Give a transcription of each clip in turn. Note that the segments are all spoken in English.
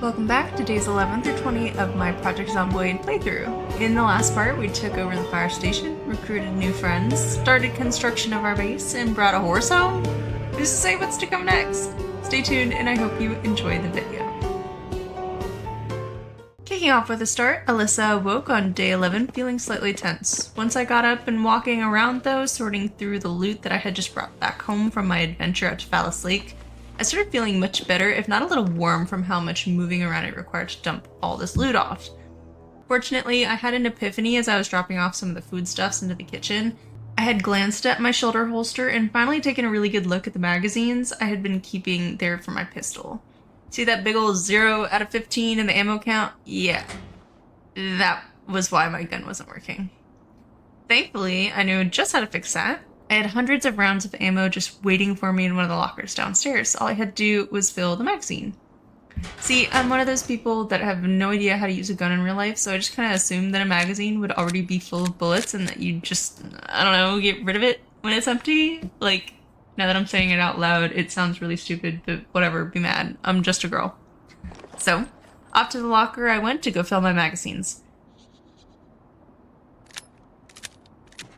Welcome back to days 11 through 20 of my Project Zomboid playthrough. In the last part, we took over the fire station, recruited new friends, started construction of our base, and brought a horse home? Who's to say what's to come next? Stay tuned, and I hope you enjoy the video. Kicking off with a start, Alyssa woke on day 11 feeling slightly tense. Once I got up and walking around though, sorting through the loot that I had just brought back home from my adventure at Phallus Lake, I started feeling much better, if not a little warm from how much moving around it required to dump all this loot off. Fortunately, I had an epiphany as I was dropping off some of the foodstuffs into the kitchen. I had glanced at my shoulder holster and finally taken a really good look at the magazines I had been keeping there for my pistol. See that big ol' 0 out of 15 in the ammo count? Yeah, that was why my gun wasn't working. Thankfully, I knew just how to fix that. I had hundreds of rounds of ammo just waiting for me in one of the lockers downstairs. All I had to do was fill the magazine. See, I'm one of those people that have no idea how to use a gun in real life, so I just kind of assumed that a magazine would already be full of bullets and that you just, I don't know, get rid of it when it's empty. Like, now that I'm saying it out loud, it sounds really stupid, but whatever, be mad. I'm just a girl. So, off to the locker I went to go fill my magazines.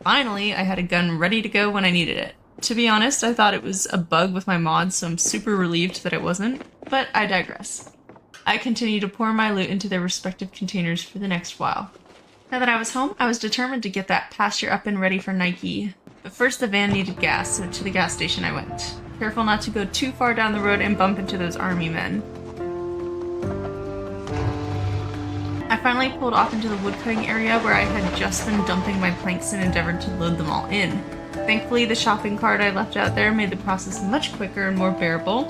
Finally, I had a gun ready to go when I needed it. To be honest, I thought it was a bug with my mod, so I'm super relieved that it wasn't, but I digress. I continued to pour my loot into their respective containers for the next while. Now that I was home, I was determined to get that pasture up and ready for Nike. But first the van needed gas, so to the gas station I went. Careful not to go too far down the road and bump into those army men. I finally pulled off into the woodcutting area where I had just been dumping my planks and endeavored to load them all in. Thankfully, the shopping cart I left out there made the process much quicker and more bearable,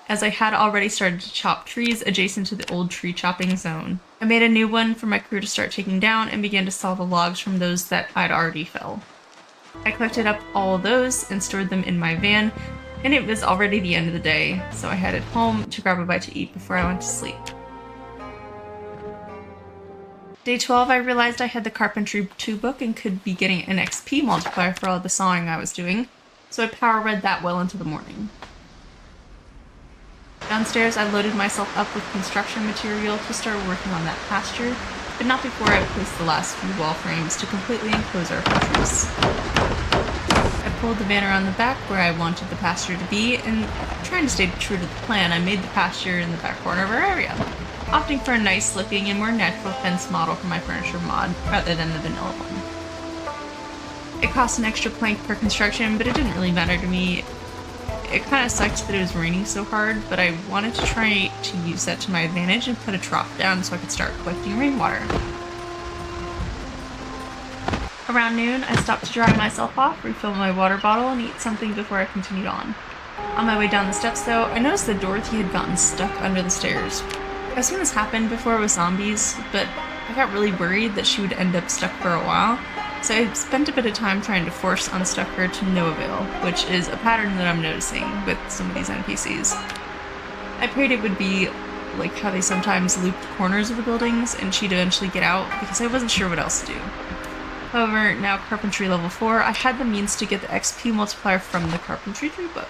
as I had already started to chop trees adjacent to the old tree chopping zone. I made a new one for my crew to start taking down and began to saw the logs from those that I'd already felled. I collected up all of those and stored them in my van, and it was already the end of the day, so I headed home to grab a bite to eat before I went to sleep. Day 12, I realized I had the Carpentry 2 book and could be getting an XP multiplier for all the sawing I was doing, so I power read that well into the morning. Downstairs, I loaded myself up with construction material to start working on that pasture, but not before I placed the last few wall frames to completely enclose our fortress. I pulled the van around the back where I wanted the pasture to be, and trying to stay true to the plan, I made the pasture in the back corner of our area, opting for a nice looking and more natural fence model for my furniture mod, rather than the vanilla one. It cost an extra plank per construction, but it didn't really matter to me. It kind of sucked that it was raining so hard, but I wanted to try to use that to my advantage and put a trough down so I could start collecting rainwater. Around noon, I stopped to dry myself off, refill my water bottle, and eat something before I continued on. On my way down the steps though, I noticed that Dorothy had gotten stuck under the stairs. I've seen this happen before with zombies, but I got really worried that she would end up stuck for a while, so I spent a bit of time trying to force unstuck her to no avail, which is a pattern that I'm noticing with some of these NPCs. I prayed it would be like how they sometimes loop the corners of the buildings and she'd eventually get out, because I wasn't sure what else to do. However, now Carpentry level 4, I had the means to get the XP multiplier from the Carpentry 3 book.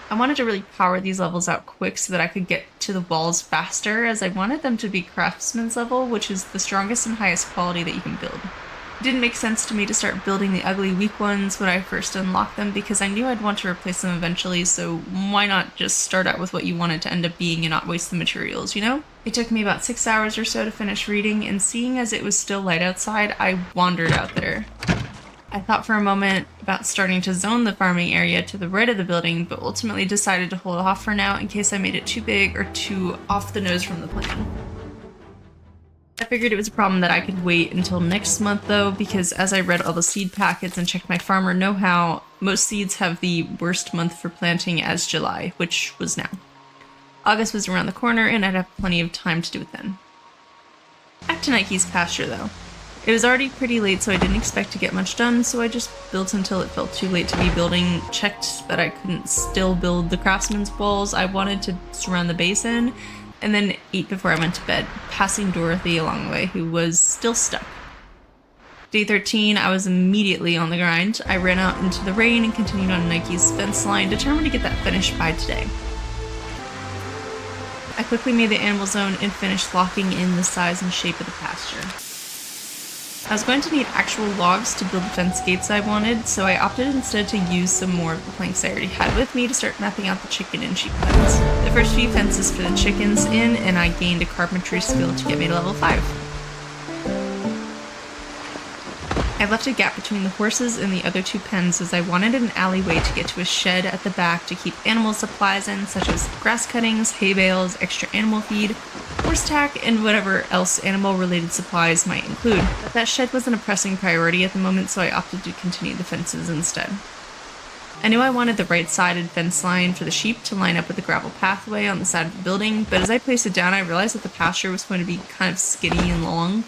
I wanted to really power these levels out quick so that I could get to the walls faster, as I wanted them to be craftsman's level, which is the strongest and highest quality that you can build. It didn't make sense to me to start building the ugly weak ones when I first unlocked them, because I knew I'd want to replace them eventually, so why not just start out with what you wanted to end up being and not waste the materials, you know? It took me about 6 hours or so to finish reading, and seeing as it was still light outside, I wandered out there. I thought for a moment about starting to zone the farming area to the right of the building, but ultimately decided to hold off for now in case I made it too big or too off the nose from the plan. I figured it was a problem that I could wait until next month though, because as I read all the seed packets and checked my farmer know-how, most seeds have the worst month for planting as July, which was now. August was around the corner and I'd have plenty of time to do it then. Back to Nike's pasture though. It was already pretty late, so I didn't expect to get much done, so I just built until it felt too late to be building, checked that I couldn't still build the craftsman's walls I wanted to surround the base in, and then ate before I went to bed, passing Dorothy along the way, who was still stuck. Day 13, I was immediately on the grind. I ran out into the rain and continued on Nike's fence line, determined to get that finished by today. I quickly made the animal zone and finished locking in the size and shape of the pasture. I was going to need actual logs to build the fence gates I wanted, so I opted instead to use some more of the planks I already had with me to start mapping out the chicken and sheep pens. The first few fences for the chickens in, and I gained a carpentry skill to get me to level 5. I left a gap between the horses and the other 2 pens as I wanted an alleyway to get to a shed at the back to keep animal supplies in, such as grass cuttings, hay bales, extra animal feed, horse tack, and whatever else animal-related supplies might include. But that shed wasn't a pressing priority at the moment, so I opted to continue the fences instead. I knew I wanted the right-sided fence line for the sheep to line up with the gravel pathway on the side of the building, but as I placed it down, I realized that the pasture was going to be kind of skinny and long.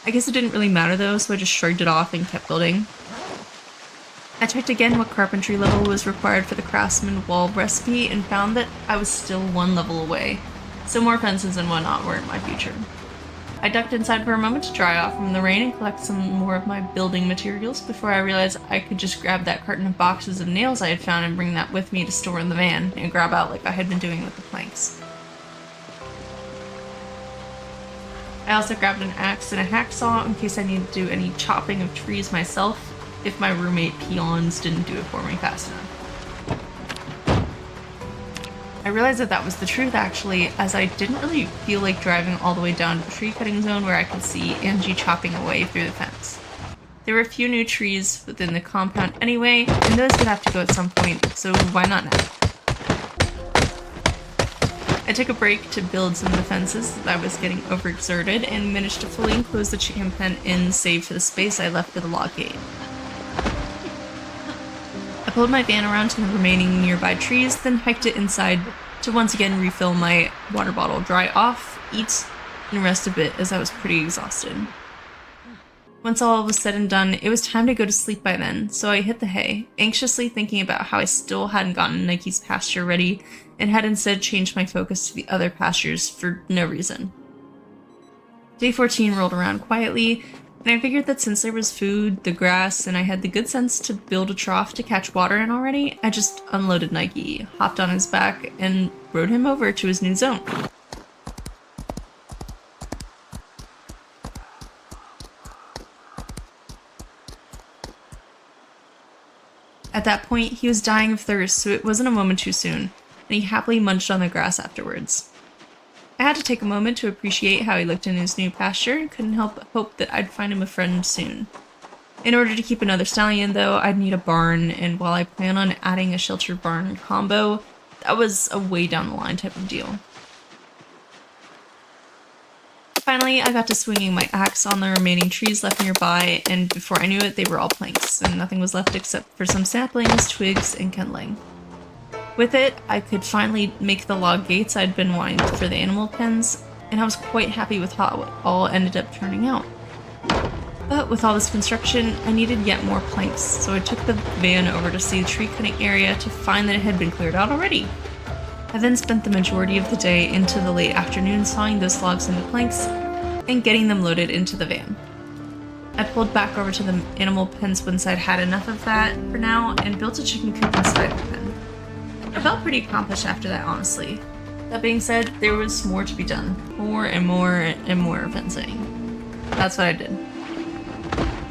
I guess it didn't really matter though, so I just shrugged it off and kept building. I checked again what carpentry level was required for the craftsman wall recipe and found that I was still 1 level away, so more fences and whatnot were in my future. I ducked inside for a moment to dry off from the rain and collect some more of my building materials before I realized I could just grab that carton of boxes of nails I had found and bring that with me to store in the van and grab out like I had been doing with the planks. I also grabbed an axe and a hacksaw in case I needed to do any chopping of trees myself if my roommate peons didn't do it for me fast enough. I realized that was the truth actually, as I didn't really feel like driving all the way down to the tree cutting zone where I could see Angie chopping away through the fence. There were a few new trees within the compound anyway, and those would have to go at some point, so why not now? I took a break to build some of the fences as I was getting overexerted and managed to fully enclose the chicken pen in save for the space I left for the log gate. I pulled my van around to the remaining nearby trees, then hiked it inside to once again refill my water bottle, dry off, eat, and rest a bit as I was pretty exhausted. Once all was said and done, it was time to go to sleep by then, so I hit the hay, anxiously thinking about how I still hadn't gotten Nike's pasture ready and had instead changed my focus to the other pastures for no reason. Day 14 rolled around quietly, and I figured that since there was food, the grass, and I had the good sense to build a trough to catch water in already, I just unloaded Nike, hopped on his back, and rode him over to his new zone. At that point, he was dying of thirst, so it wasn't a moment too soon, and he happily munched on the grass afterwards. I had to take a moment to appreciate how he looked in his new pasture and couldn't help but hope that I'd find him a friend soon. In order to keep another stallion, though, I'd need a barn, and while I plan on adding a shelter barn combo, that was a way down the line type of deal. Finally, I got to swinging my axe on the remaining trees left nearby, and before I knew it, they were all planks, and nothing was left except for some saplings, twigs, and kindling. With it, I could finally make the log gates I'd been wanting for the animal pens, and I was quite happy with how it all ended up turning out. But with all this construction, I needed yet more planks, so I took the van over to see the tree cutting area to find that it had been cleared out already. I then spent the majority of the day into the late afternoon sawing those logs into planks and getting them loaded into the van. I pulled back over to the animal pens once I'd had enough of that for now and built a chicken coop inside the pen. I felt pretty accomplished after that, honestly. That being said, there was more to be done. More and more and more fencing. That's what I did.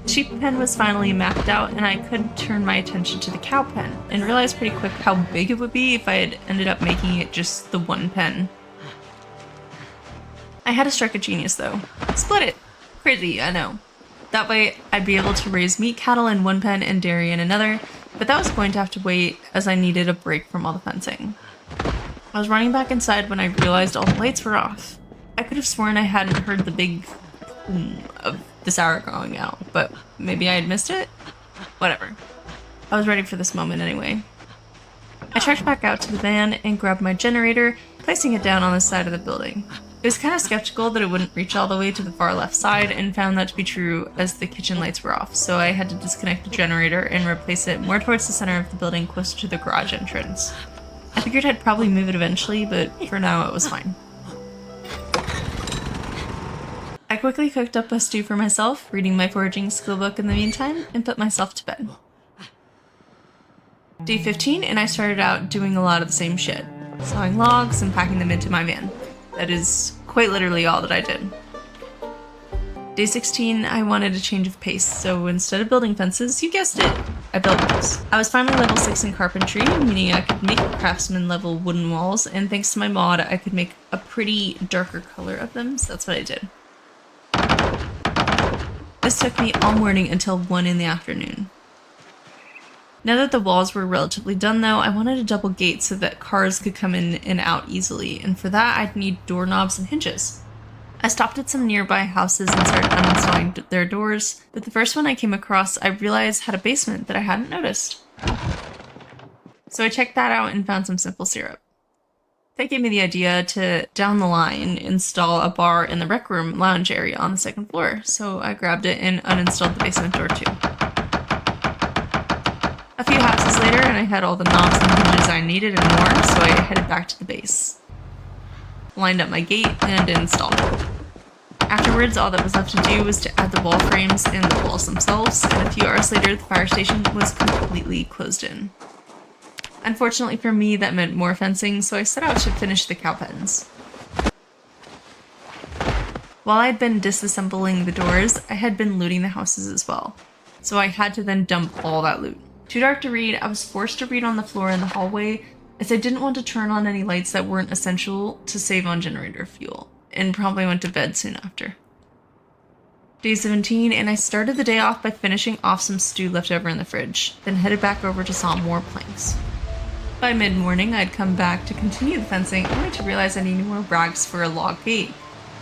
The sheep pen was finally mapped out, and I could turn my attention to the cow pen, and realized pretty quick how big it would be if I had ended up making it just the one pen. I had a strike of genius though. Split it! Crazy, I know. That way, I'd be able to raise meat cattle in one pen and dairy in another, but that was going to have to wait as I needed a break from all the fencing. I was running back inside when I realized all the lights were off. I could have sworn I hadn't heard the big boom of the sour going out, but maybe I had missed it? Whatever. I was ready for this moment anyway. I trekked back out to the van and grabbed my generator, placing it down on the side of the building. I was kind of skeptical that it wouldn't reach all the way to the far left side and found that to be true as the kitchen lights were off, so I had to disconnect the generator and replace it more towards the center of the building closer to the garage entrance. I figured I'd probably move it eventually, but for now it was fine. I quickly cooked up a stew for myself, reading my foraging skill book in the meantime, and put myself to bed. Day 15, and I started out doing a lot of the same shit. sawing logs and packing them into my van. That is quite literally all that I did. Day 16, I wanted a change of pace, so instead of building fences, you guessed it, I built walls. I was finally level 6 in carpentry, meaning I could make craftsman level wooden walls, and thanks to my mod, I could make a pretty darker color of them, so that's what I did. This took me all morning until 1 in the afternoon. Now that the walls were relatively done though, I wanted a double gate so that cars could come in and out easily, and for that I'd need doorknobs and hinges. I stopped at some nearby houses and started uninstalling their doors, but the first one I came across I realized had a basement that I hadn't noticed. So I checked that out and found some simple syrup. That gave me the idea to, down the line, install a bar in the rec room lounge area on the second floor, so I grabbed it and uninstalled the basement door too. A few houses later and I had all the knobs and hinges I needed and more, so I headed back to the base. Lined up my gate and installed it. Afterwards, all that was left to do was to add the wall frames and the walls themselves, and a few hours later the fire station was completely closed in. Unfortunately for me, that meant more fencing, so I set out to finish the cow pens. While I had been disassembling the doors, I had been looting the houses as well, so I had to then dump all that loot. Too dark to read, I was forced to read on the floor in the hallway, as I didn't want to turn on any lights that weren't essential to save on generator fuel, and probably went to bed soon after. Day 17, and I started the day off by finishing off some stew left over in the fridge, then headed back over to saw more planks. By mid-morning, I'd come back to continue the fencing, only to realize I needed more rags for a log gate,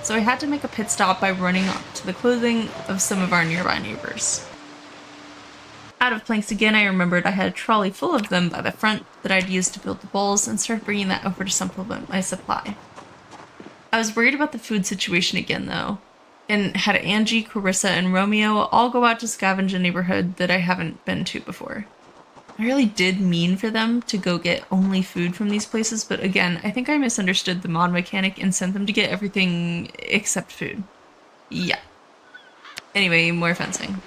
so I had to make a pit stop by running up to the clothing of some of our nearby neighbors. Out of planks again, I remembered I had a trolley full of them by the front that I'd used to build the walls and started bringing that over to supplement my supply. I was worried about the food situation again though, and had Angie, Carissa, and Romeo all go out to scavenge a neighborhood that I haven't been to before. I really did mean for them to go get only food from these places, but again, I think I misunderstood the mod mechanic and sent them to get everything except food. Yeah. Anyway, more fencing.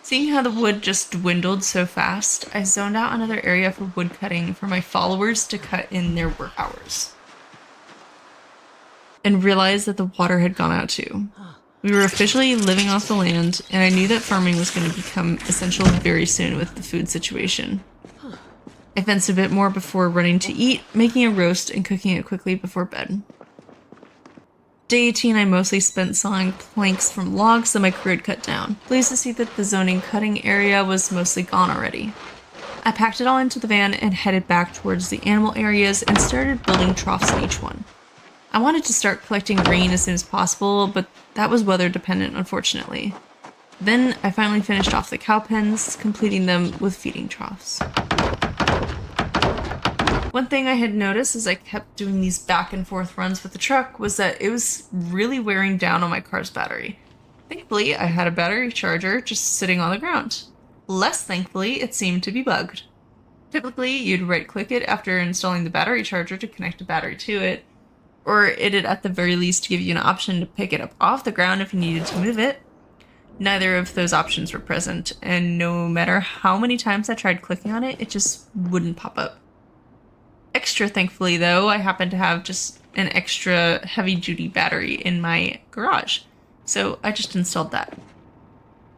Seeing how the wood just dwindled so fast, I zoned out another area for wood cutting for my followers to cut in their work hours. And realized that the water had gone out too. We were officially living off the land, and I knew that farming was going to become essential very soon with the food situation. I fenced a bit more before running to eat, making a roast and cooking it quickly before bed. Day 18, I mostly spent sawing planks from logs that my crew had cut down. Pleased to see that the zoning cutting area was mostly gone already. I packed it all into the van and headed back towards the animal areas and started building troughs in each one. I wanted to start collecting grain as soon as possible, but that was weather dependent, unfortunately. Then I finally finished off the cow pens, completing them with feeding troughs. One thing I had noticed as I kept doing these back and forth runs with the truck was that it was really wearing down on my car's battery. Thankfully, I had a battery charger just sitting on the ground. Less thankfully, it seemed to be bugged. Typically, you'd right-click it after installing the battery charger to connect a battery to it, or it'd at the very least give you an option to pick it up off the ground if you needed to move it. Neither of those options were present, and no matter how many times I tried clicking on it, it just wouldn't pop up. Extra thankfully though, I happen to have just an extra heavy-duty battery in my garage, so I just installed that.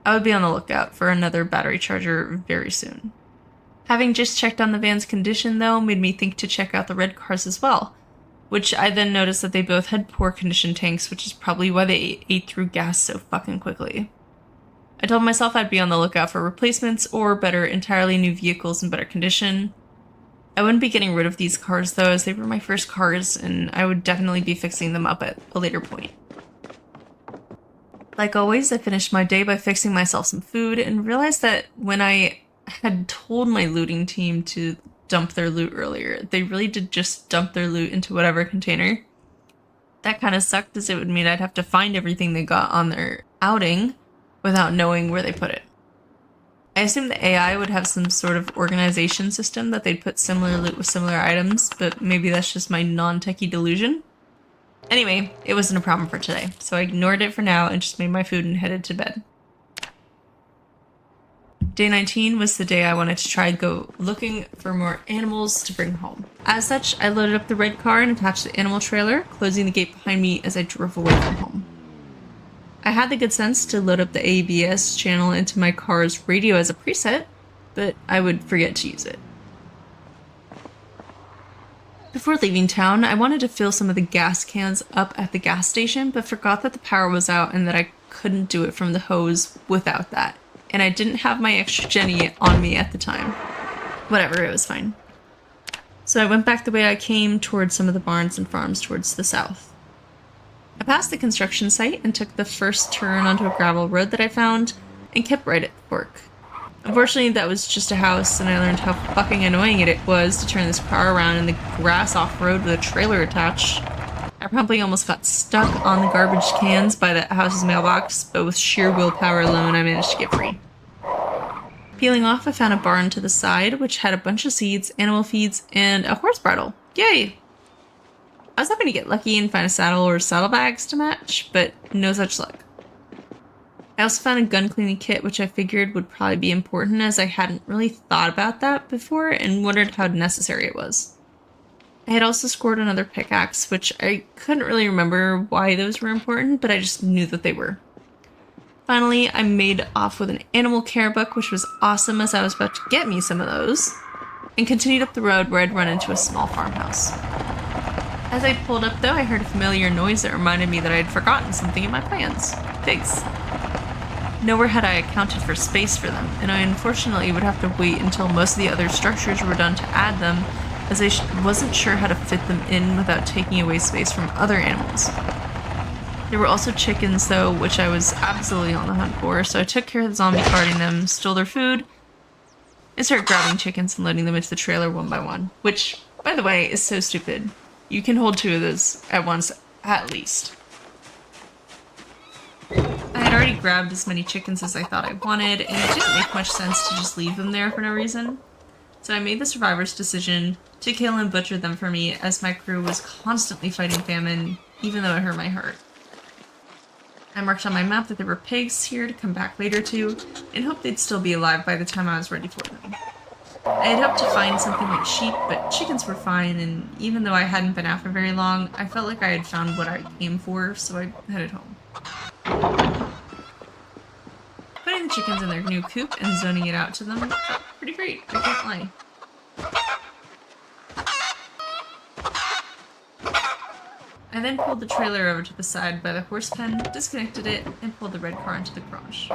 I would be on the lookout for another battery charger very soon. Having just checked on the van's condition though made me think to check out the red cars as well, which I then noticed that they both had poor condition tanks, which is probably why they ate through gas so fucking quickly. I told myself I'd be on the lookout for replacements or better, entirely new vehicles in better condition. I wouldn't be getting rid of these cars though, as they were my first cars, and I would definitely be fixing them up at a later point. Like always, I finished my day by fixing myself some food and realized that when I had told my looting team to dump their loot earlier, they really did just dump their loot into whatever container. That kind of sucked, as it would mean I'd have to find everything they got on their outing without knowing where they put it. I assumed the AI would have some sort of organization system that they'd put similar loot with similar items, but maybe that's just my non-techie delusion. Anyway, it wasn't a problem for today, so I ignored it for now and just made my food and headed to bed. Day 19 was the day I wanted to try go looking for more animals to bring home. As such, I loaded up the red car and attached the animal trailer, closing the gate behind me as I drove away from home. I had the good sense to load up the ABS channel into my car's radio as a preset, but I would forget to use it. Before leaving town, I wanted to fill some of the gas cans up at the gas station, but forgot that the power was out and that I couldn't do it from the hose without that. And I didn't have my extra Jenny on me at the time. Whatever, it was fine. So I went back the way I came towards some of the barns and farms towards the south. I passed the construction site and took the first turn onto a gravel road that I found and kept right at the fork. Unfortunately, that was just a house, and I learned how fucking annoying it was to turn this car around in the grass off-road with a trailer attached. I probably almost got stuck on the garbage cans by that house's mailbox, but with sheer willpower alone, I managed to get free. Peeling off, I found a barn to the side, which had a bunch of seeds, animal feeds, and a horse bridle. Yay! I was hoping to get lucky and find a saddle or saddlebags to match, but no such luck. I also found a gun cleaning kit, which I figured would probably be important as I hadn't really thought about that before and wondered how necessary it was. I had also scored another pickaxe, which I couldn't really remember why those were important, but I just knew that they were. Finally, I made off with an animal care book, which was awesome as I was about to get me some of those, and continued up the road where I'd run into a small farmhouse. As I pulled up though, I heard a familiar noise that reminded me that I had forgotten something in my plans. Pigs. Nowhere had I accounted for space for them, and I unfortunately would have to wait until most of the other structures were done to add them, as I wasn't sure how to fit them in without taking away space from other animals. There were also chickens though, which I was absolutely on the hunt for, so I took care of the zombie guarding them, stole their food, and started grabbing chickens and loading them into the trailer one by one, which, by the way, is so stupid. You can hold 2 of those at once, at least. I had already grabbed as many chickens as I thought I wanted, and it didn't make much sense to just leave them there for no reason. So I made the survivor's decision to kill and butcher them for me, as my crew was constantly fighting famine, even though it hurt my heart. I marked on my map that there were pigs here to come back later to, and hoped they'd still be alive by the time I was ready for them. I had hoped to find something like sheep, but chickens were fine, and even though I hadn't been out for very long, I felt like I had found what I came for, so I headed home. Putting the chickens in their new coop and zoning it out to them felt pretty great, I can't lie. I then pulled the trailer over to the side by the horse pen, disconnected it, and pulled the red car into the garage.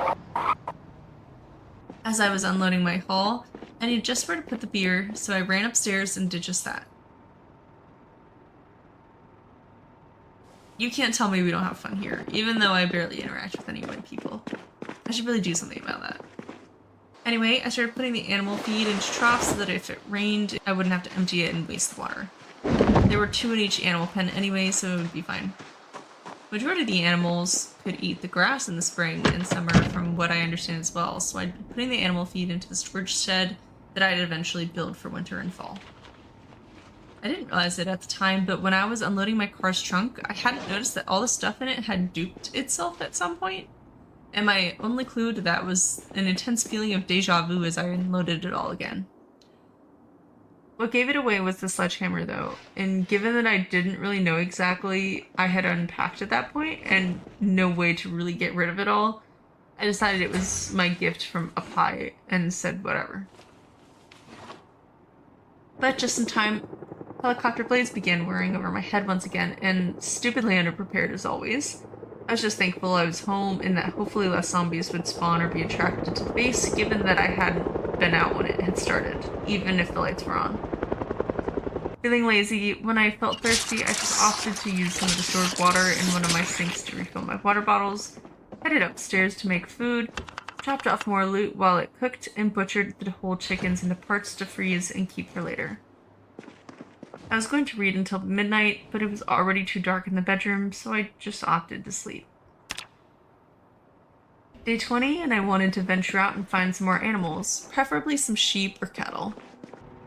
As I was unloading my haul, I needed just where to put the beer, so I ran upstairs and did just that. You can't tell me we don't have fun here, even though I barely interact with any white people. I should really do something about that. Anyway, I started putting the animal feed into troughs so that if it rained, I wouldn't have to empty it and waste the water. There were 2 in each animal pen anyway, so it would be fine. Majority of the animals could eat the grass in the spring and summer from what I understand as well, so I'd be putting the animal feed into the storage shed that I'd eventually build for winter and fall. I didn't realize it at the time, but when I was unloading my car's trunk, I hadn't noticed that all the stuff in it had duped itself at some point, and my only clue to that was an intense feeling of deja vu as I unloaded it all again. What gave it away was the sledgehammer though, and given that I didn't really know exactly I had unpacked at that point, and no way to really get rid of it all, I decided it was my gift from up high and said whatever. But just in time, helicopter blades began whirring over my head once again, and stupidly underprepared as always. I was just thankful I was home and that hopefully less zombies would spawn or be attracted to the base, given that I hadn't been out when it had started, even if the lights were on. Feeling lazy, when I felt thirsty, I just opted to use some of the stored water in one of my sinks to refill my water bottles, headed upstairs to make food, chopped off more loot while it cooked, and butchered the whole chickens into parts to freeze and keep for later. I was going to read until midnight, but it was already too dark in the bedroom, so I just opted to sleep. Day 20, and I wanted to venture out and find some more animals, preferably some sheep or cattle.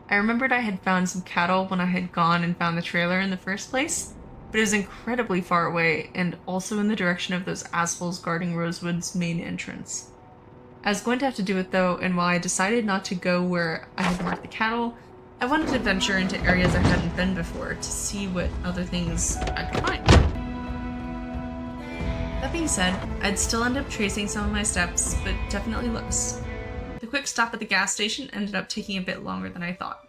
I remembered I had found some cattle when I had gone and found the trailer in the first place, but it was incredibly far away and also in the direction of those assholes guarding Rosewood's main entrance. I was going to have to do it though, and while I decided not to go where I had marked the cattle, I wanted to venture into areas I hadn't been before to see what other things I could find. That being said, I'd still end up tracing some of my steps, but definitely less. The quick stop at the gas station ended up taking a bit longer than I thought.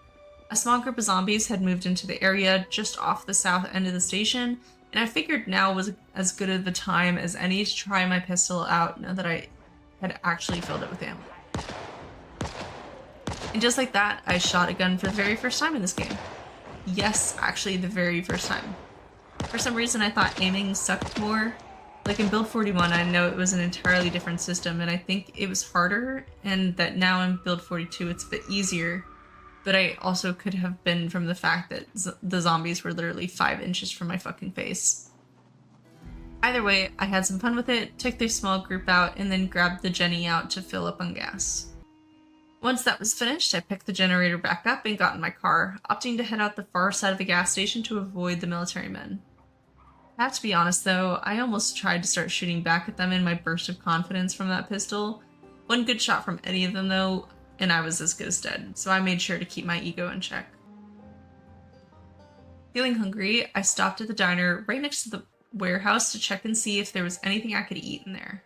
A small group of zombies had moved into the area just off the south end of the station, and I figured now was as good of a time as any to try my pistol out now that I had actually filled it with ammo. And just like that, I shot a gun for the very first time in this game. Yes, actually the very first time. For some reason I thought aiming sucked more. Like in Build 41, I know it was an entirely different system, and I think it was harder, and that now in Build 42 it's a bit easier. But I also could have been from the fact that the zombies were literally 5 inches from my fucking face. Either way, I had some fun with it, took their small group out, and then grabbed the Jenny out to fill up on gas. Once that was finished, I picked the generator back up and got in my car, opting to head out the far side of the gas station to avoid the military men. I have to be honest though, I almost tried to start shooting back at them in my burst of confidence from that pistol. One good shot from any of them though, and I was as good as dead, so I made sure to keep my ego in check. Feeling hungry, I stopped at the diner right next to the warehouse to check and see if there was anything I could eat in there.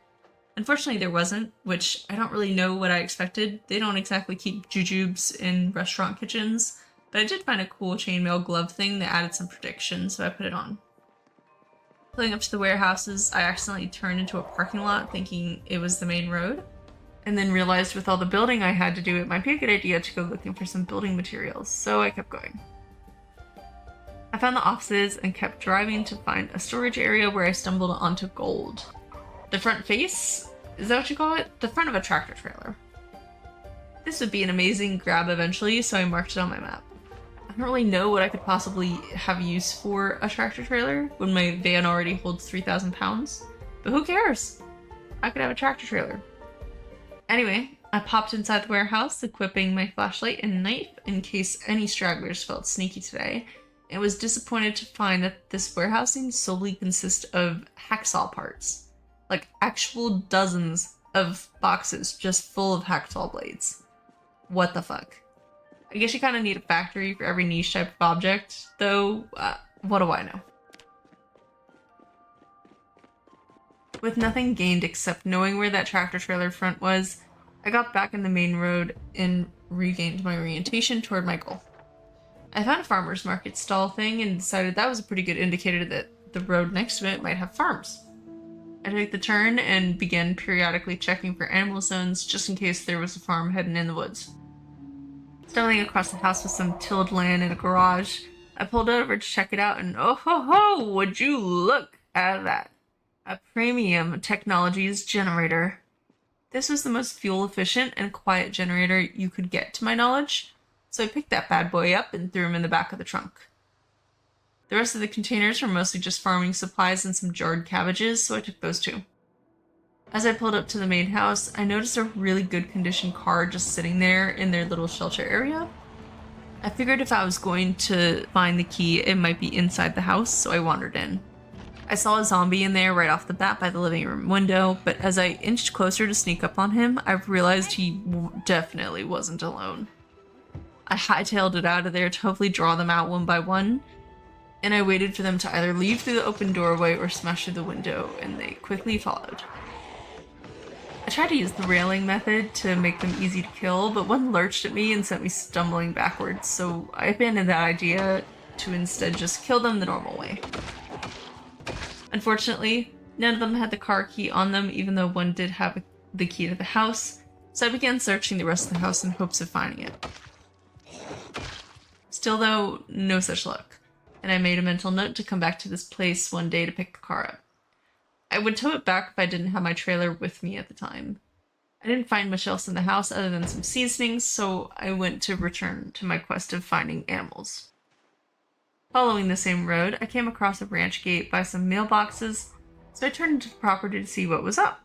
Unfortunately there wasn't, which I don't really know what I expected. They don't exactly keep jujubes in restaurant kitchens, but I did find a cool chainmail glove thing that added some protection, so I put it on. Pulling up to the warehouses, I accidentally turned into a parking lot thinking it was the main road, and then realized with all the building I had to do, it might be a good idea to go looking for some building materials, so I kept going. I found the offices and kept driving to find a storage area where I stumbled onto gold. The front face? Is that what you call it? The front of a tractor trailer. This would be an amazing grab eventually, so I marked it on my map. I don't really know what I could possibly have use for a tractor trailer when my van already holds 3,000 pounds, but who cares? I could have a tractor trailer. Anyway, I popped inside the warehouse, equipping my flashlight and knife in case any stragglers felt sneaky today, and was disappointed to find that this warehousing solely consists of hacksaw parts. Like actual dozens of boxes just full of hacksaw blades. What the fuck? I guess you kind of need a factory for every niche type of object, though, what do I know? With nothing gained except knowing where that tractor trailer front was, I got back in the main road and regained my orientation toward my goal. I found a farmer's market stall thing and decided that was a pretty good indicator that the road next to it might have farms. I took the turn and began periodically checking for animal zones just in case there was a farm hidden in the woods. Stumbling across the house with some tilled land and a garage, I pulled over to check it out and oh ho ho, would you look at that? A premium technologies generator. This was the most fuel efficient and quiet generator you could get to my knowledge, so I picked that bad boy up and threw him in the back of the trunk. The rest of the containers were mostly just farming supplies and some jarred cabbages, so I took those too. As I pulled up to the main house, I noticed a really good condition car just sitting there in their little shelter area. I figured if I was going to find the key, it might be inside the house, so I wandered in. I saw a zombie in there right off the bat by the living room window, but as I inched closer to sneak up on him, I realized he definitely wasn't alone. I hightailed it out of there to hopefully draw them out one by one, and I waited for them to either leave through the open doorway or smash through the window, and they quickly followed. I tried to use the railing method to make them easy to kill, but one lurched at me and sent me stumbling backwards, so I abandoned that idea to instead just kill them the normal way. Unfortunately, none of them had the car key on them, even though one did have the key to the house, so I began searching the rest of the house in hopes of finding it. Still though, no such luck, and I made a mental note to come back to this place one day to pick the car up. I would tow it back if I didn't have my trailer with me at the time. I didn't find much else in the house other than some seasonings, so I went to return to my quest of finding animals. Following the same road, I came across a ranch gate by some mailboxes, so I turned into the property to see what was up.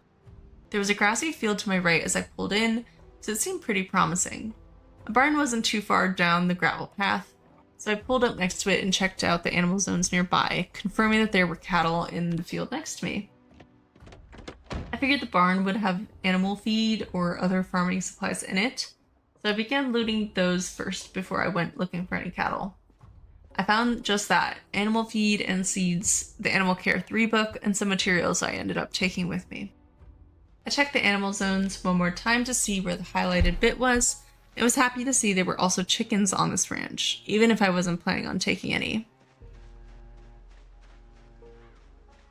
There was a grassy field to my right as I pulled in, so it seemed pretty promising. A barn wasn't too far down the gravel path, so I pulled up next to it and checked out the animal zones nearby, confirming that there were cattle in the field next to me. I figured the barn would have animal feed or other farming supplies in it, so I began looting those first before I went looking for any cattle. I found just that, animal feed and seeds, the Animal Care 3 book, and some materials I ended up taking with me. I checked the animal zones one more time to see where the highlighted bit was, and was happy to see there were also chickens on this ranch, even if I wasn't planning on taking any.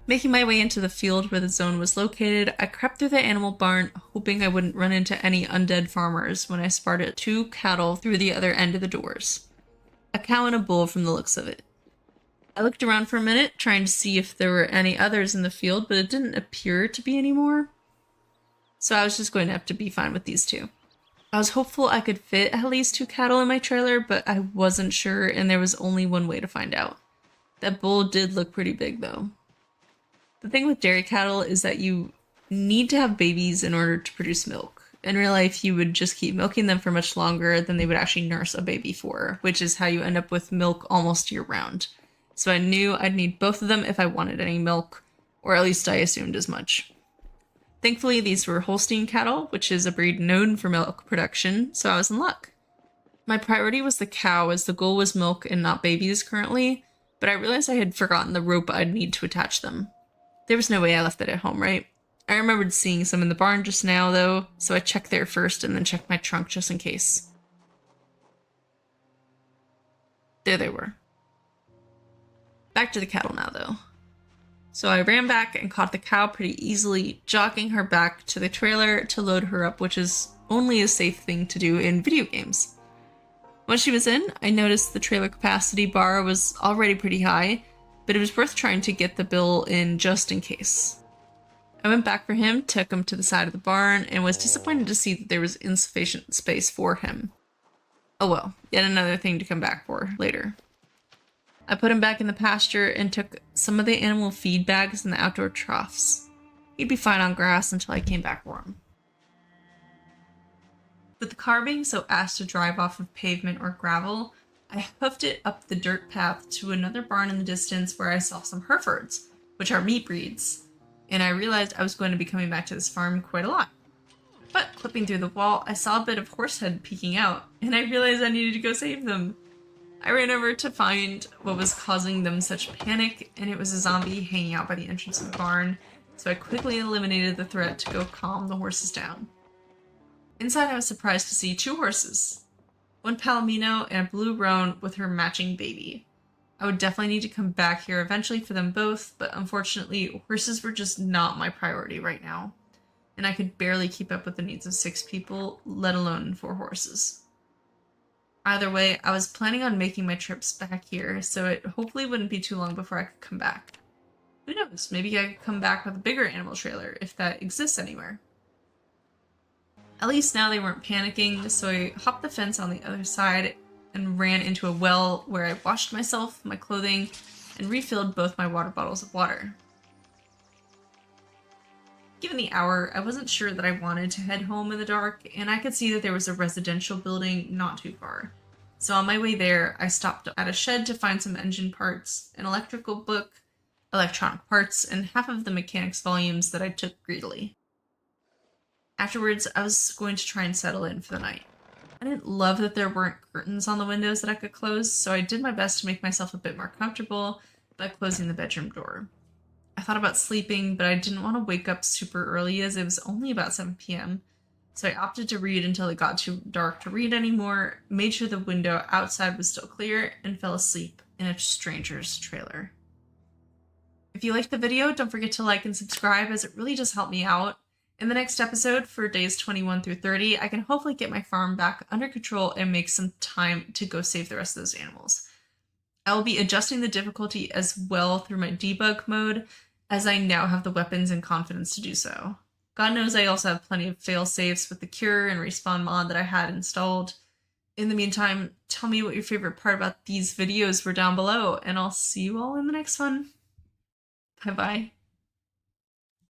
Making my way into the field where the zone was located, I crept through the animal barn, hoping I wouldn't run into any undead farmers when I spotted 2 cattle through the other end of the doors. A cow and a bull from the looks of it. I looked around for a minute, trying to see if there were any others in the field, but it didn't appear to be anymore. So I was just going to have to be fine with these 2. I was hopeful I could fit at least 2 cattle in my trailer, but I wasn't sure, and there was only one way to find out. That bull did look pretty big, though. The thing with dairy cattle is that you need to have babies in order to produce milk. In real life, you would just keep milking them for much longer than they would actually nurse a baby for, which is how you end up with milk almost year-round. So I knew I'd need both of them if I wanted any milk, or at least I assumed as much. Thankfully, these were Holstein cattle, which is a breed known for milk production, so I was in luck. My priority was the cow, as the goal was milk and not babies currently, but I realized I had forgotten the rope I'd need to attach them. There was no way I left it at home, right? I remembered seeing some in the barn just now, though, so I checked there first and then checked my trunk just in case. There they were. Back to the cattle now, though. So I ran back and caught the cow pretty easily, jogging her back to the trailer to load her up, which is only a safe thing to do in video games. Once she was in, I noticed the trailer capacity bar was already pretty high, but it was worth trying to get the bill in just in case. I went back for him, took him to the side of the barn, and was disappointed to see that there was insufficient space for him. Oh well, yet another thing to come back for later. I put him back in the pasture and took some of the animal feed bags in the outdoor troughs. He'd be fine on grass until I came back for him. With the car being so asked to drive off of pavement or gravel, I hoofed it up the dirt path to another barn in the distance where I saw some Herefords, which are meat breeds, and I realized I was going to be coming back to this farm quite a lot. But clipping through the wall, I saw a bit of horsehead peeking out, and I realized I needed to go save them. I ran over to find what was causing them such panic, and it was a zombie hanging out by the entrance of the barn, so I quickly eliminated the threat to go calm the horses down. Inside, I was surprised to see 2 horses. One Palomino and a blue roan with her matching baby. I would definitely need to come back here eventually for them both, but unfortunately, horses were just not my priority right now. And I could barely keep up with the needs of 6 people, let alone 4 horses. Either way, I was planning on making my trips back here, so it hopefully wouldn't be too long before I could come back. Who knows, maybe I could come back with a bigger animal trailer, if that exists anywhere. At least now they weren't panicking, so I hopped the fence on the other side and ran into a well where I washed myself, my clothing, and refilled both my water bottles of water. Given the hour, I wasn't sure that I wanted to head home in the dark, and I could see that there was a residential building not too far. So on my way there, I stopped at a shed to find some engine parts, an electrical book, electronic parts, and half of the mechanics volumes that I took greedily. Afterwards, I was going to try and settle in for the night. I didn't love that there weren't curtains on the windows that I could close, so I did my best to make myself a bit more comfortable by closing the bedroom door. I thought about sleeping, but I didn't want to wake up super early as it was only about 7 p.m., so I opted to read until it got too dark to read anymore, made sure the window outside was still clear, and fell asleep in a stranger's trailer. If you liked the video, don't forget to like and subscribe as it really does help me out. In the next episode, for days 21 through 30, I can hopefully get my farm back under control and make some time to go save the rest of those animals. I will be adjusting the difficulty as well through my debug mode, as I now have the weapons and confidence to do so. God knows I also have plenty of fail-safes with the cure and respawn mod that I had installed. In the meantime, tell me what your favorite part about these videos were down below, and I'll see you all in the next one. Bye-bye.